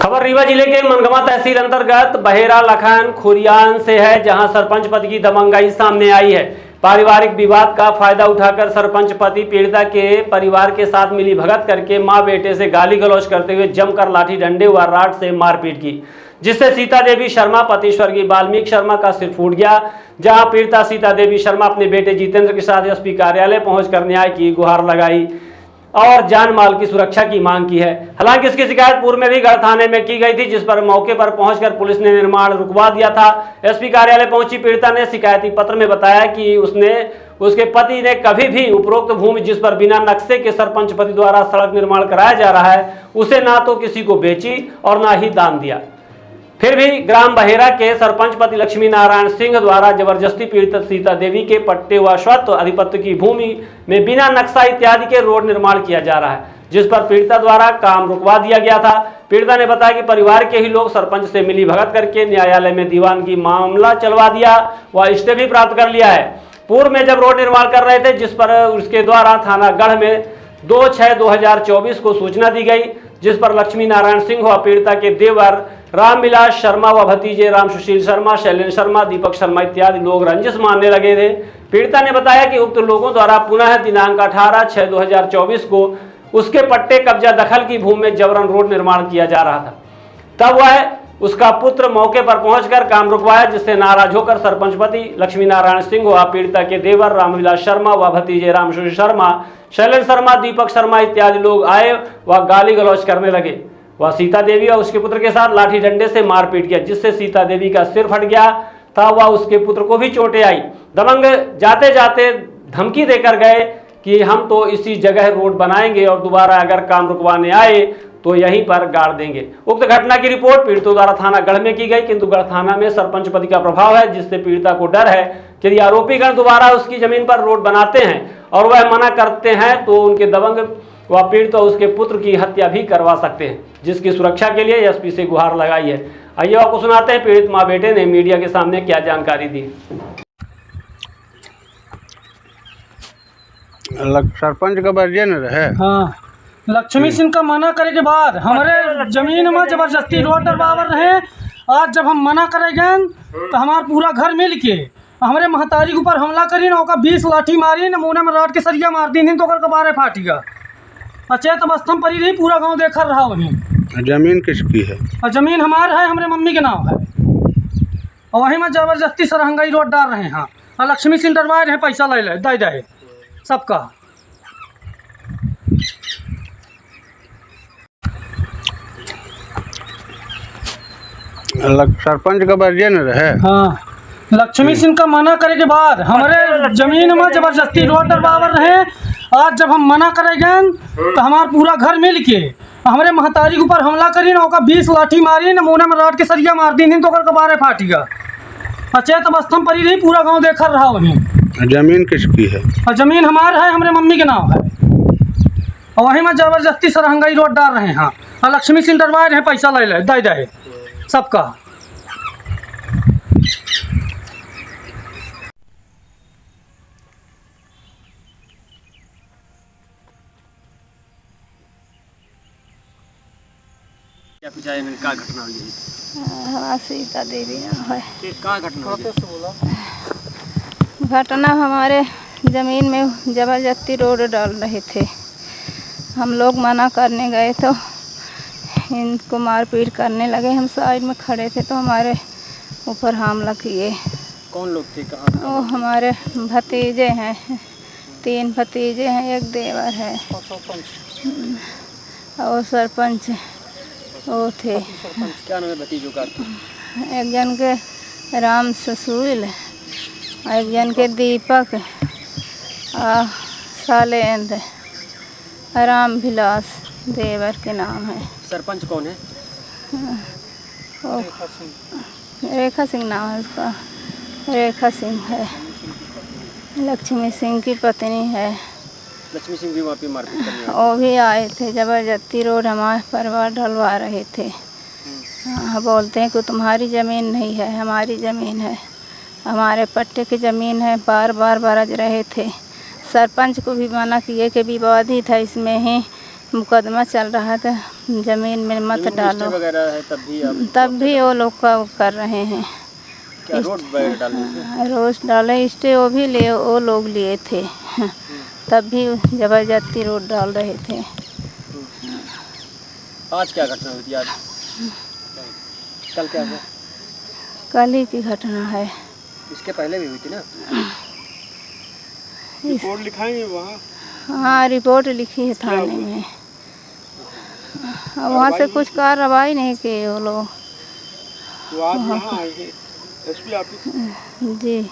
खबर रीवा जिले के मनगवा तहसील अंतर्गत बहेरा लखन खुरियान से है, जहां सरपंच पति की दबंगाई सामने आई है। पारिवारिक विवाद का फायदा उठाकर सरपंच पति पीड़िता के परिवार के साथ मिली भगत करके मां बेटे से गाली गलौज करते हुए जमकर लाठी डंडे व राड से मारपीट की, जिससे सीता देवी शर्मा पति स्वर्गीय वाल्मीकि शर्मा का सिर फूट गया। जहां पीड़िता सीता देवी शर्मा अपने बेटे जितेंद्र के साथ एसपी कार्यालय पहुंचकर न्याय की गुहार लगाई और जान माल की सुरक्षा की मांग की है। हालांकि इसकी शिकायत पूर्व में भी गढ़ थाने में की गई थी, जिस पर मौके पर पहुंचकर पुलिस ने निर्माण रुकवा दिया था। एसपी कार्यालय पहुंची पीड़िता ने शिकायती पत्र में बताया कि उसके पति ने कभी भी उपरोक्त भूमि जिस पर बिना नक्शे के सरपंच पति द्वारा सड़क निर्माण कराया जा रहा है, उसे ना तो किसी को बेची और ना ही दान दिया। फिर भी ग्राम बहेरा के सरपंच पति लक्ष्मी नारायण सिंह द्वारा जबरदस्ती पीड़ित सीता देवी के पट्टे व स्वत्व अधिपत्य की भूमि में बिना नक्शा इत्यादि के रोड निर्माण किया जा रहा है, जिस पर पीड़िता द्वारा काम रुकवा दिया गया था। पीड़िता ने बताया कि परिवार के ही लोग सरपंच से मिली भगत करके न्यायालय में दीवानगी मामला चलवा दिया व स्टे भी प्राप्त कर लिया है। पूर्व में जब रोड निर्माण कर रहे थे, जिस पर उसके द्वारा थाना गढ़ में 2/6/2024 को सूचना दी गई, जिस पर लक्ष्मी नारायण सिंह व पीड़िता के देवर रामविलास शर्मा व भतीजे राम सुशील शर्मा, शैलेंद्र शर्मा, दीपक शर्मा इत्यादि लोग रंजिश मानने लगे थे। पीड़िता ने बताया कि उक्त लोगों द्वारा पुनः दिनांक 18/6/2024 को उसके पट्टे कब्जा दखल की भूमि में जबरन रोड निर्माण किया जा रहा था। तब वह उसका पुत्र मौके पर पहुंचकर काम रुकवाया, जिससे नाराज होकर सरपंच पति लक्ष्मी नारायण सिंह व पीड़िता के देवर रामविलास शर्मा व भतीजे राम सुशील शर्मा, शैलेंद्र शर्मा, दीपक शर्मा इत्यादि लोग आए व गाली गलौज करने लगे। वह सीता देवी और उसके पुत्र के साथ लाठी डंडे से मारपीट किया, जिससे सीता देवी का सिर फट गया था व उसके पुत्र को भी चोटें आई। दबंग जाते जाते धमकी देकर गए कि हम तो इसी जगह रोड बनाएंगे और दोबारा अगर काम रुकवाने आए तो यहीं पर गाड़ देंगे। उक्त घटना की रिपोर्ट पीड़ितों द्वारा थाना गढ़ में की गई, किंतु गढ़ थाना में सरपंच पति का प्रभाव है, जिससे पीड़िता को डर है कि यदि आरोपीगण दोबारा उसकी जमीन पर रोड बनाते हैं और वह मना करते हैं तो उनके दबंग व पीड़ित उसके पुत्र की हत्या भी करवा सकते हैं, जिसकी सुरक्षा के लिए एसपी से गुहार लगाई है। आइए आपको सुनाते हैं पीड़ित मां बेटे ने मीडिया के सामने क्या जानकारी दी। सरपंच का वर्जन रहे। हाँ, लक्ष्मी सिंह का मना करे के बाद हमारे जमीन में जबरदस्ती रोड डरवावर रहे। आज जब हम मना करेंगे तो हमारा पूरा घर मिल के हमारे महतारी के ऊपर हमला करी ना, 20 लाठी मारी न, मुँह में राड के सरिया मार दी तो कबारे फाटी गया। अचेत अवस्था में पड़ी रही, पूरा गांव देख रहा वहीं। जमीन किसकी है? और जमीन हमारा है, हमारे मम्मी के नाम है, और वहीं में जबरदस्ती सरहंगाई रोड डाल रहे हैं। हाँ, और लक्ष्मी सिंह डरवाए रहे, पैसा ले दे सबका। सरपंच का वर्जन रहे। हाँ, लक्ष्मी सिंह का मना करे के बाद हमारे जमीन में जबरदस्ती रोड डरवावर रहे। आज जब हम मना करेंगे तो हमारा पूरा घर मिल के हमारे महतारी के ऊपर हमला करी ना, 20 लाठी मारी न, मुँह में राड के सरिया मार दी तो कबारे फाटी गया। अचेत अवस्था में पड़ी रही, पूरा गांव देख रहा वहीं। जमीन किसकी है? और जमीन हमारा है, हमारे मम्मी के नाम है, और वहीं में जबरदस्ती सरहंगाई रोड डाल रहे हैं। हाँ, और लक्ष्मी सिंह डरवाए रहे, पैसा ले दे सबका। क्या घटना हुई है? हाँ, सीता देवी है। क्या घटना हुई? घटना हमारे ज़मीन में ज़बरदस्ती रोड डाल रहे थे। हम लोग मना करने गए तो इनको मारपीट करने लगे। हम साइड में खड़े थे तो हमारे ऊपर हमला किए। कौन लोग थे? कहाँ? वो हमारे भतीजे हैं, 3 भतीजे हैं, 1 देवर है और सरपंच वो थे। क्या नाम है भतीजों का? एक जन के राम सुशील, एक जन के दीपक, शैलेंद्र, रामविलास देवर के नाम है। सरपंच कौन है? रेखा सिंह नाम है उसका, रेखा सिंह है। लक्ष्मी सिंह की पत्नी है। लक्ष्मी सिंह भी वहाँ पे मारपीट करने वो भी आए थे, जबरदस्ती रोड हमारे परिवार डलवा रहे थे। हाँ, बोलते हैं कि तुम्हारी ज़मीन नहीं है, हमारी ज़मीन है, हमारे पट्टे की ज़मीन है। बार बार बरज रहे थे। सरपंच को भी मना किए कि विवाद ही था, इसमें ही मुकदमा चल रहा था। ज़मीन में मत डालो। वगैरह है तब भी वो लोग का कर रहे हैं। क्या रोड वगैरह डालने से? रोज डाले स्टे वो लोग लिए थे। तब भी ज़बरदस्ती रोड डाल रहे थे। आज क्या घटना हुई थी? आज कल क्या हुआ? कल ही की घटना है। इसके पहले भी हुई थी ना? रिपोर्ट लिखाएंगे वहाँ? हाँ, रिपोर्ट लिखी है थाने में। वहाँ से कुछ कार्रवाई नहीं की वो लोग। तो आप यहाँ आए एसपी ऑफिस? जी।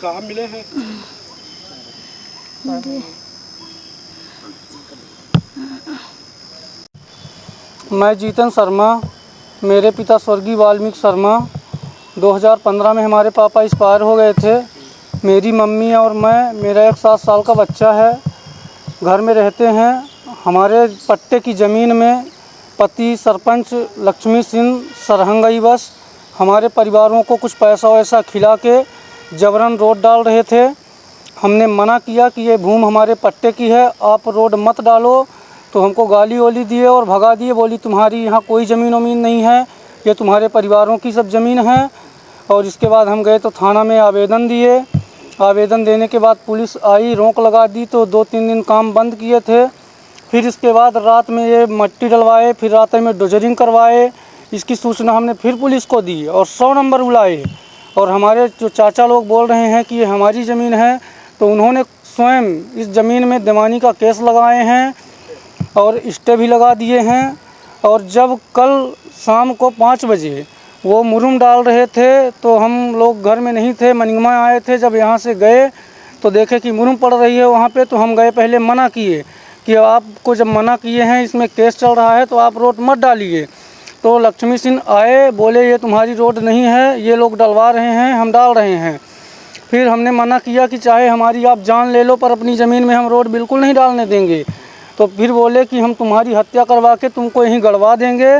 साहब मिले हैं? जी। मैं जीतन शर्मा, मेरे पिता स्वर्गीय वाल्मीकि शर्मा 2015 में हमारे पापा एक्सपायर हो गए थे। मेरी मम्मी और मैं, मेरा एक 7 साल का बच्चा है, घर में रहते हैं। हमारे पट्टे की ज़मीन में पति सरपंच लक्ष्मी सिंह सरहंगई बस हमारे परिवारों को कुछ पैसा वैसा खिला के जबरन रोड डाल रहे थे। हमने मना किया कि ये भूमि हमारे पट्टे की है, आप रोड मत डालो। तो हमको गाली वाली दिए और भगा दिए, बोली तुम्हारी यहाँ कोई ज़मीन वमीन नहीं है, ये तुम्हारे परिवारों की सब ज़मीन है। और इसके बाद हम गए तो थाना में आवेदन दिए। आवेदन देने के बाद पुलिस आई, रोक लगा दी, तो 2-3 दिन काम बंद किए थे। फिर इसके बाद रात में ये मट्टी डलवाए, फिर रात में डोजरिंग करवाए। इसकी सूचना हमने फिर पुलिस को दी और 100 नंबर बुलाए। और हमारे जो चाचा लोग बोल रहे हैं कि ये हमारी ज़मीन है, तो उन्होंने स्वयं इस ज़मीन में दीवानी का केस लगाए हैं और स्टे भी लगा दिए हैं। और जब कल शाम को 5 बजे वो मुरुम डाल रहे थे तो हम लोग घर में नहीं थे, मनिगमा आए थे। जब यहाँ से गए तो देखे कि मुरुम पड़ रही है वहाँ पे, तो हम गए, पहले मना किए कि आपको जब मना किए हैं, इसमें केस चल रहा है, तो आप रोड मत डालिए। तो लक्ष्मी सिंह आए, बोले ये तुम्हारी रोड नहीं है, ये लोग डलवा रहे हैं, हम डाल रहे हैं। फिर हमने मना किया कि चाहे हमारी आप जान ले लो, पर अपनी ज़मीन में हम रोड बिल्कुल नहीं डालने देंगे। तो फिर बोले कि हम तुम्हारी हत्या करवा के तुमको यहीं गड़वा देंगे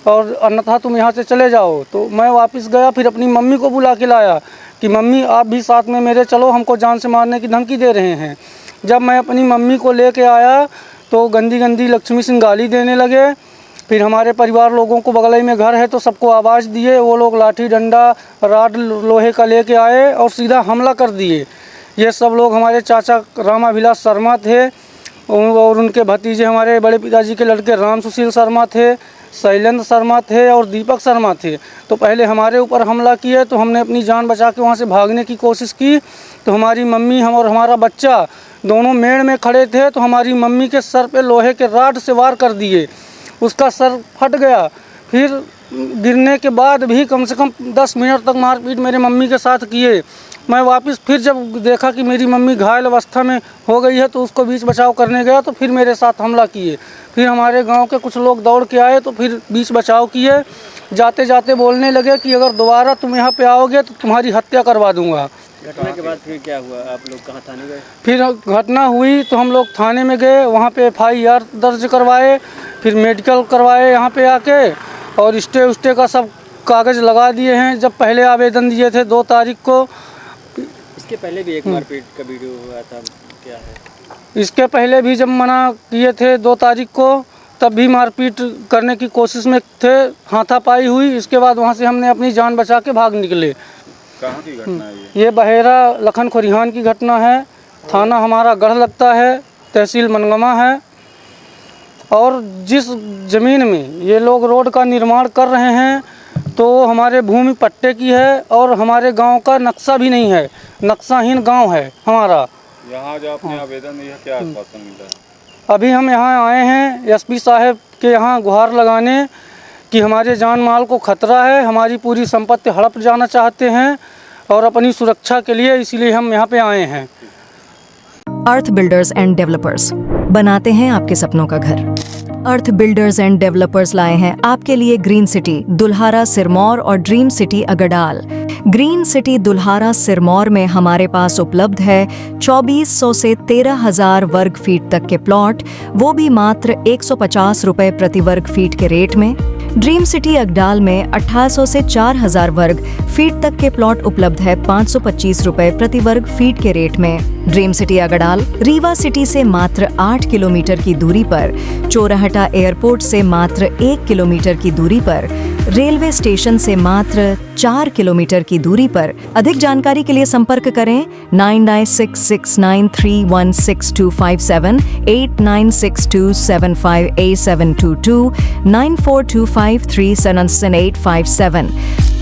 और अन्यथा तुम यहाँ से चले जाओ। तो मैं वापस गया, फिर अपनी मम्मी को बुला के लाया कि मम्मी आप भी साथ में मेरे चलो, हमको जान से मारने की धमकी दे रहे हैं। जब मैं अपनी मम्मी को लेके आया तो गंदी गंदी लक्ष्मी सिंह गाली देने लगे। फिर हमारे परिवार लोगों को बगल में घर है तो सबको आवाज़ दिए, वो लोग लाठी डंडा राड लोहे का लेके आए और सीधा हमला कर दिए। ये सब लोग हमारे चाचा रामाभिलास शर्मा थे और उनके भतीजे हमारे बड़े पिताजी के लड़के राम सुशील शर्मा थे, शैलेंद्र शर्मा थे और दीपक शर्मा थे। तो पहले हमारे ऊपर हमला किए, तो हमने अपनी जान बचा के वहाँ से भागने की कोशिश की। तो हमारी मम्मी हम और हमारा बच्चा दोनों मेड़ में खड़े थे, तो हमारी मम्मी के सर पे लोहे के राड से वार कर दिए, उसका सर फट गया। फिर गिरने के बाद भी कम से कम 10 मिनट तक मारपीट मेरे मम्मी के साथ किए। मैं वापस फिर जब देखा कि मेरी मम्मी घायल अवस्था में हो गई है तो उसको बीच बचाव करने गया, तो फिर मेरे साथ हमला किए। फिर हमारे गांव के कुछ लोग दौड़ के आए तो फिर बीच बचाव किए। जाते जाते बोलने लगे कि अगर दोबारा तुम यहाँ पे आओगे तो तुम्हारी हत्या करवा दूंगा। घटना के बाद फिर क्या हुआ? आप लोग कहाँ थाने गए? फिर घटना हुई तो हम लोग थाने में गए, वहाँ पे FIR दर्ज करवाए, फिर मेडिकल करवाए यहाँ पे आके, और स्टे का सब कागज़ लगा दिए हैं। जब पहले आवेदन दिए थे 2 तारीख को। इसके पहले भी एक मारपीट का वीडियो हुआ था, क्या है? इसके पहले भी जब मना किए थे 2 तारीख को, तब भी मारपीट करने की कोशिश में थे, हाथापाई हुई। इसके बाद वहाँ से हमने अपनी जान बचा के भाग निकले। कहाँ की घटना है ये बहेरा लखन खोरिहान की घटना है। थाना हमारा गढ़ लगता है, तहसील मनगमा है। और जिस ज़मीन में ये लोग रोड का निर्माण कर रहे हैं तो हमारे भूमि पट्टे की है और हमारे गांव का नक्शा भी नहीं है, नक्शाहीन गांव है हमारा। यहाँ जो आपने आवेदन दिया, क्या आश्वासन मिला? अभी हम यहाँ आए हैं SP साहब के यहाँ गुहार लगाने कि हमारे जान माल को खतरा है, हमारी पूरी संपत्ति हड़प जाना चाहते हैं और अपनी सुरक्षा के लिए, इसीलिए हम यहाँ पे आए हैं। अर्थ बिल्डर्स एंड डेवलपर्स बनाते हैं आपके सपनों का घर। अर्थ बिल्डर्स एंड डेवलपर्स लाए हैं आपके लिए ग्रीन सिटी दुल्हारा सिरमौर और dream city Agdal. Green city Dulhara Sirmaur में हमारे पास उपलब्ध है 2400 से 13,000 वर्ग फीट तक के प्लॉट, वो भी मात्र 150 रुपए प्रति वर्ग फीट के रेट में। ड्रीम सिटी अगडाल में 1800 से 4000 वर्ग फीट तक के प्लॉट उपलब्ध है 525 रुपए प्रति वर्ग फीट के रेट में। Dream city Agdal Rewa city से मात्र 8 किलोमीटर की दूरी पर, चोराहटा एयरपोर्ट से मात्र 1 किलोमीटर की दूरी पर, रेलवे स्टेशन से मात्र 4 किलोमीटर की दूरी पर। अधिक जानकारी के लिए संपर्क करें 9966931627, 8962758722, 9425377857।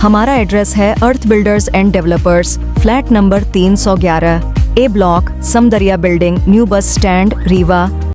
हमारा एड्रेस है Earth builders and developers, flat number 311, A block, Samdariya building, new bus stand, Rewa.